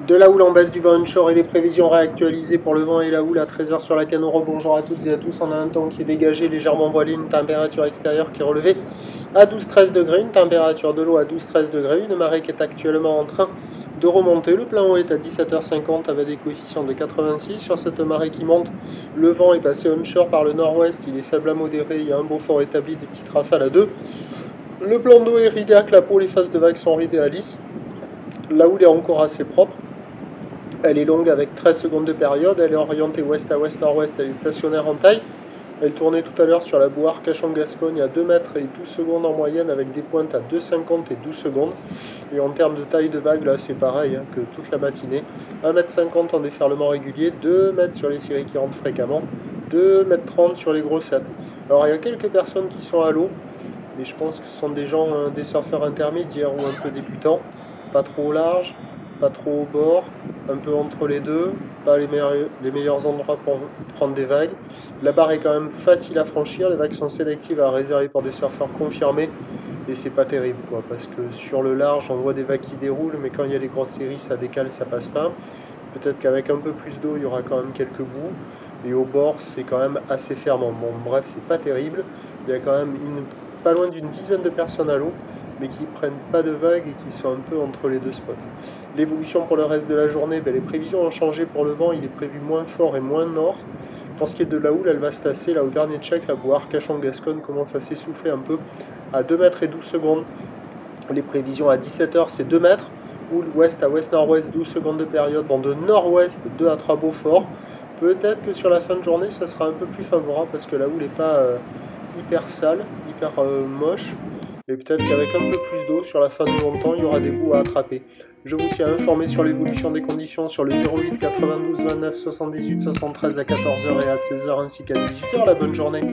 De la houle en baisse du vent onshore et les prévisions réactualisées pour le vent et la houle à 13 h sur la Canoro. Bonjour à toutes et à tous. On a un temps qui est dégagé, légèrement voilé, une température extérieure qui est relevée à 12-13 degrés, une température de l'eau à 12-13 degrés, une marée qui est actuellement en train de remonter. Le plein eau est à 17 h 50 avec des coefficients de 86. Sur cette marée qui monte, le vent est passé onshore par le nord-ouest, il est faible à modéré, il y a un beau fort établi, des petites rafales à 2. Le plan d'eau est ridé à clapot, les faces de vagues sont ridées à lisse. La houle est encore assez propre. Elle est longue avec 13 secondes de période, elle est orientée ouest à ouest-nord-ouest, elle est stationnaire en taille. Elle tournait tout à l'heure sur la boue Arcachon-Gascogne à 2 mètres et 12 secondes en moyenne avec des pointes à 2,50 et 12 secondes. Et en termes de taille de vague, là c'est pareil que toute la matinée. 1,50 m en déferlement régulier, 2 mètres sur les séries qui rentrent fréquemment, 2,30 m sur les grossettes. Alors il y a quelques personnes qui sont à l'eau, mais je pense que ce sont des gens, des surfeurs intermédiaires ou un peu débutants, pas trop au large, pas trop au bord, un peu entre les deux, pas les meilleurs endroits pour prendre des vagues. La barre est quand même facile à franchir, les vagues sont sélectives à réserver pour des surfeurs confirmés et c'est pas terrible quoi, parce que sur le large on voit des vagues qui déroulent, mais quand il y a les grosses séries ça décale, ça passe pas. Peut-être qu'avec un peu plus d'eau il y aura quand même quelques bouts, et au bord c'est quand même assez fermant. Bon bref, c'est pas terrible, il y a quand même pas loin d'une dizaine de personnes à l'eau, mais qui ne prennent pas de vagues et qui sont un peu entre les deux spots. L'évolution pour le reste de la journée, les prévisions ont changé pour le vent, il est prévu moins fort et moins nord. Pour ce qui est de la houle, elle va se tasser, là au dernier check, la boue Arcachon-Gascogne commence à s'essouffler un peu à 2 mètres et 12 secondes. Les prévisions à 17 h c'est 2 mètres, houle ouest à ouest-nord-ouest, 12 secondes de période, vent de nord-ouest, 2 à 3 beaux forts. Peut-être que sur la fin de journée, ça sera un peu plus favorable parce que la houle n'est pas hyper sale, hyper moche. Et peut-être qu'avec un peu plus d'eau, sur la fin du montant, il y aura des bouts à attraper. Je vous tiens informé sur l'évolution des conditions sur le 08 92 29 78 73 à 14 h et à 16 h ainsi qu'à 18 h. La bonne journée.